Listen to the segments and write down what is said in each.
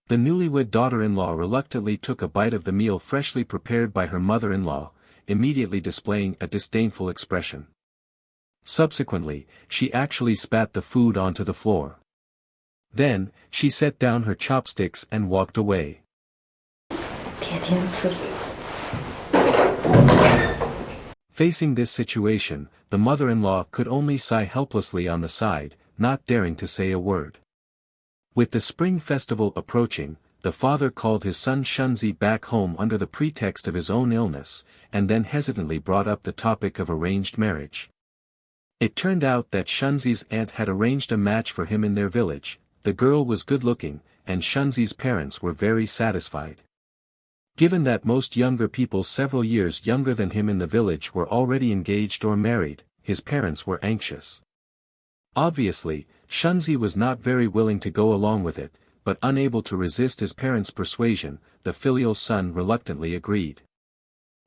The newlywed daughter-in-law reluctantly took a bite of the meal freshly prepared by her mother-in-law, immediately displaying a disdainful expression. Subsequently, she actually spat the food onto the floor. Then, she set down her chopsticks and walked away. Facing this situation, the mother-in-law could only sigh helplessly on the side, not daring to say a word. With the spring festival approaching, the father called his son Shunzi back home under the pretext of his own illness, and then hesitantly brought up the topic of arranged marriage. It turned out that Shunzi's aunt had arranged a match for him in their village. The girl was good-looking, and Shunzi's parents were very satisfied. Given that most younger people several years younger than him in the village were already engaged or married, his parents were anxious. Obviously, Shunzi was not very willing to go along with it, but unable to resist his parents' persuasion, the filial son reluctantly agreed.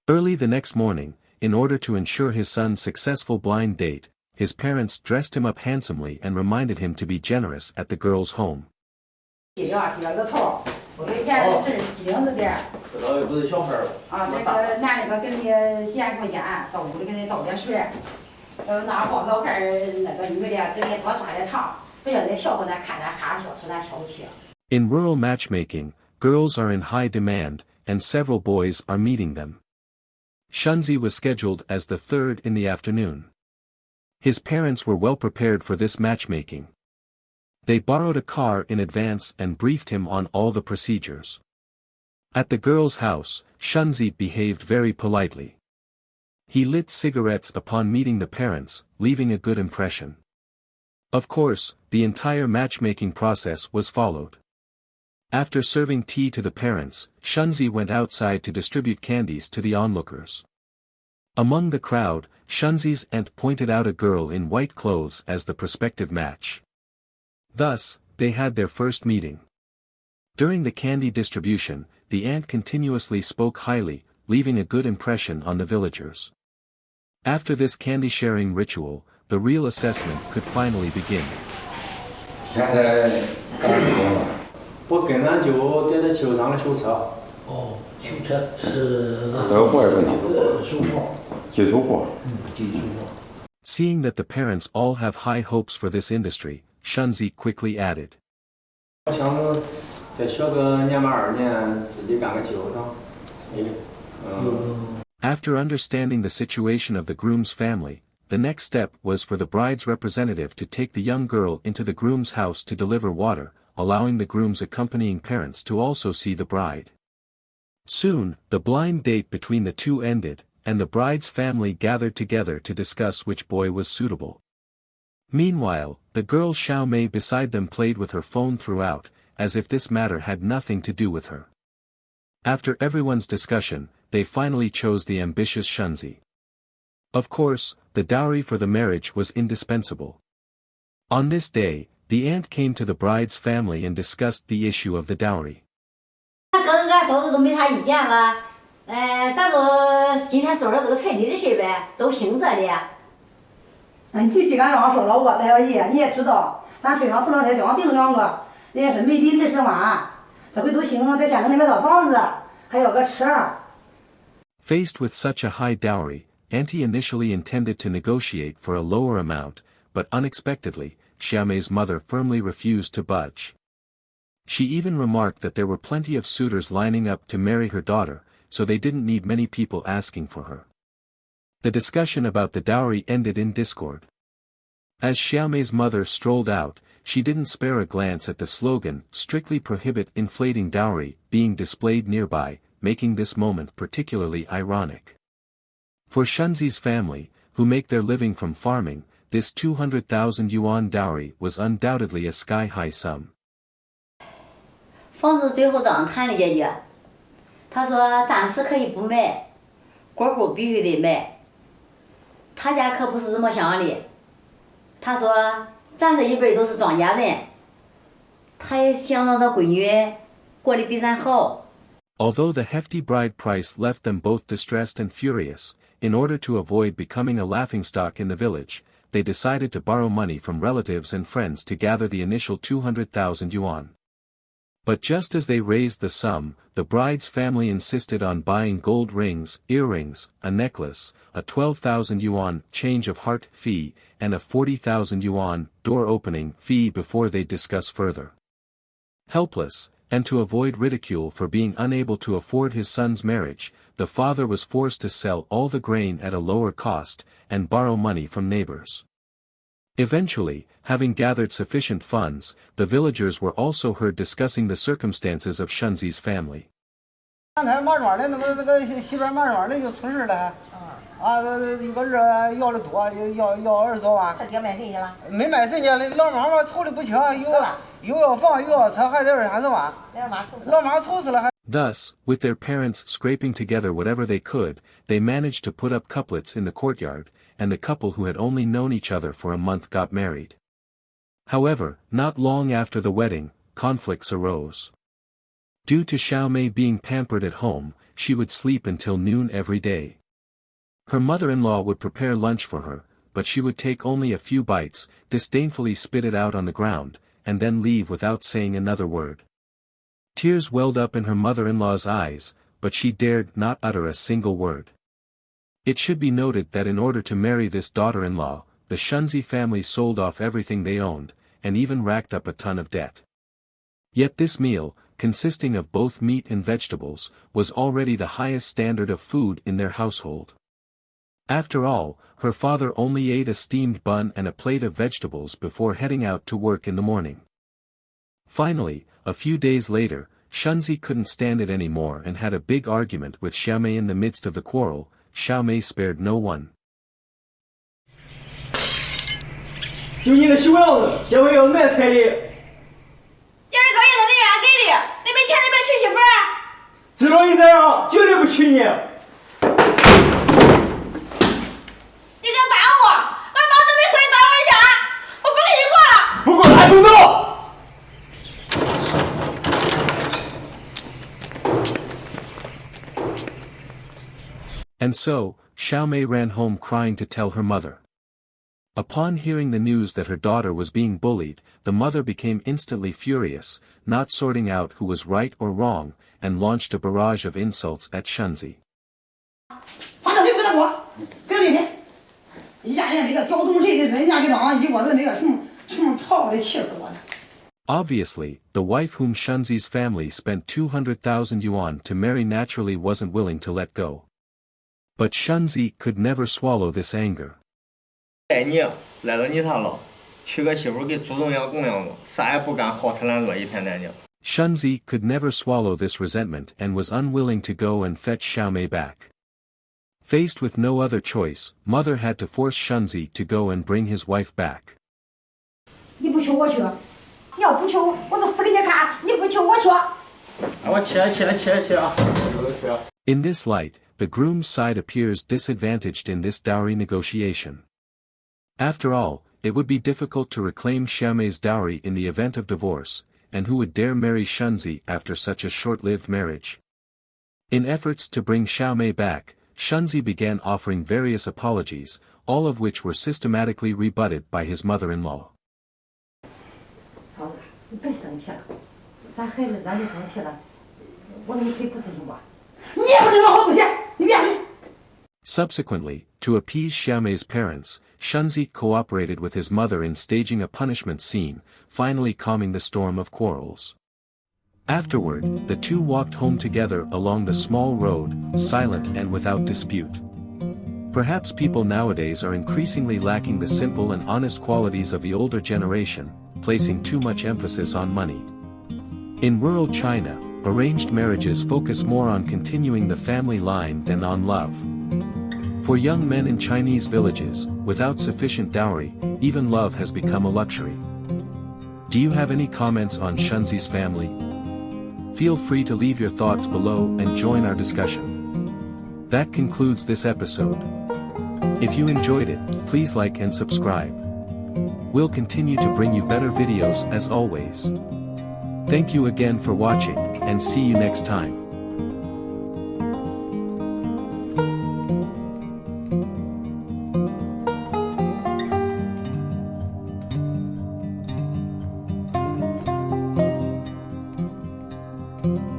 Early the next morning, in order to ensure his son's successful blind date, his parents dressed him up handsomely and reminded him to be generous at the girl's home. In rural matchmaking, girls are in high demand, and several boys are meeting them. Shunzi was scheduled as the third in the afternoon. His parents were well prepared for this matchmaking. They borrowed a car in advance and briefed him on all the procedures. At the girl's house, Shunzi behaved very politely. He lit cigarettes upon meeting the parents, leaving a good impression. Of course, the entire matchmaking process was followed. After serving tea to the parents, Shunzi went outside to distribute candies to the onlookers. Among the crowd, Shunzi's aunt pointed out a girl in white clothes as the prospective match. Thus, they had their first meeting. During the candy distribution, the aunt continuously spoke highly, leaving a good impression on the villagers. After this candy-sharing ritual, the real assessment could finally begin. Seeing that the parents all have high hopes for this industry, Shunzi quickly added. After understanding the situation of the groom's family, the next step was for the bride's representative to take the young girl into the groom's house to deliver water, allowing the groom's accompanying parents to also see the bride. Soon, the blind date between the two ended, and the bride's family gathered together to discuss which boy was suitable. Meanwhile, the girl Xiao Mei beside them played with her phone throughout, as if this matter had nothing to do with her. After everyone's discussion, they finally chose the ambitious Shunzi. Of course, the dowry for the marriage was indispensable. On this day, the aunt came to the bride's family and discussed the issue of the dowry. Faced with such a high dowry, Auntie initially intended to negotiate for a lower amount, but unexpectedly, Xiaomei's mother firmly refused to budge. She even remarked that there were plenty of suitors lining up to marry her daughter, so they didn't need many people asking for her. The discussion about the dowry ended in discord. As Xiaomei's mother strolled out, she didn't spare a glance at the slogan, "Strictly prohibit inflating dowry," being displayed nearby, making this moment particularly ironic. For Shunzi's family, who make their living from farming, this 200,000 yuan dowry was undoubtedly a sky-high sum. 房子最后这样谈的姐姐，他说暂时可以不买，过后必须得买。他家可不是这么想的，他说咱这一辈都是庄稼人，他也想让他闺女过得比咱好。 Although the hefty bride price left them both distressed and furious, in order to avoid becoming a laughingstock in the village, they decided to borrow money from relatives and friends to gather the initial 200,000 yuan. But just as they raised the sum, the bride's family insisted on buying gold rings, earrings, a necklace, a 12,000 yuan change of heart fee, and a 40,000 yuan door opening fee before they discuss further. Helpless, and to avoid ridicule for being unable to afford his son's marriage, the father was forced to sell all the grain at a lower cost, and borrow money from neighbors. Eventually, having gathered sufficient funds, the villagers were also heard discussing the circumstances of Shunzi's family. Thus, with their parents scraping together whatever they could, they managed to put up couplets in the courtyard, and the couple who had only known each other for a month got married. However, not long after the wedding, conflicts arose. Due to Xiaomei being pampered at home, she would sleep until noon every day. Her mother-in-law would prepare lunch for her, but she would take only a few bites, disdainfully spit it out on the ground, and then leave without saying another word. Tears welled up in her mother-in-law's eyes, but she dared not utter a single word. It should be noted that in order to marry this daughter-in-law, the Shunzi family sold off everything they owned, and even racked up a ton of debt. Yet this meal, consisting of both meat and vegetables, was already the highest standard of food in their household. After all, her father only ate a steamed bun and a plate of vegetables before heading out to work in the morning. Finally, a few days later, Shunzi couldn't stand it anymore and had a big argument with Xiaomei. In the midst of the quarrel, Xiaomei spared no one. 就你那小样子，结婚要卖彩礼。要是高兴他那样给的，你没钱你别娶媳妇儿。知道你这样，绝对不娶你。你敢打我，俺妈都没死你打我一下，我不跟你过了。不过还不走。 And so, Xiaomei ran home crying to tell her mother. Upon hearing the news that her daughter was being bullied, the mother became instantly furious, not sorting out who was right or wrong, and launched a barrage of insults at Shunzi. Obviously, the wife whom Shunzi's family spent 200,000 yuan to marry naturally wasn't willing to let go. But Shunzi could never swallow this anger. 带你来到你他了，娶个媳妇给祖宗养供养着，啥也不干，好吃懒做，一天天的。 Shunzi could never swallow this resentment and was unwilling to go and fetch Xiaomei back. Faced with no other choice, mother had to force Shunzi to go and bring his wife back. 你不娶我娶，你要不娶我就死给你看，你不娶我娶。我去啊！ In this light, the groom's side appears disadvantaged in this dowry negotiation. After all, it would be difficult to reclaim Xiaomei's dowry in the event of divorce, and who would dare marry Shunzi after such a short-lived marriage? In efforts to bring Xiaomei back, Shunzi began offering various apologies, all of which were systematically rebutted by his mother-in-law. 嫂子，你别生气了，咱孩子让你生气了，我怎么可以不生气我？你也不是什么好东西，你别理。 Subsequently, to appease Xiaomei's parents, Shunzi cooperated with his mother in staging a punishment scene, finally calming the storm of quarrels. Afterward, the two walked home together along the small road, silent and without dispute. Perhaps people nowadays are increasingly lacking the simple and honest qualities of the older generation, placing too much emphasis on money. In rural China, arranged marriages focus more on continuing the family line than on love. For young men in Chinese villages, without sufficient dowry, even love has become a luxury. Do you have any comments on Shunzi's family? Feel free to leave your thoughts below and join our discussion. That concludes this episode. If you enjoyed it, please like and subscribe. We'll continue to bring you better videos as always. Thank you again for watching, and see you next time. 了。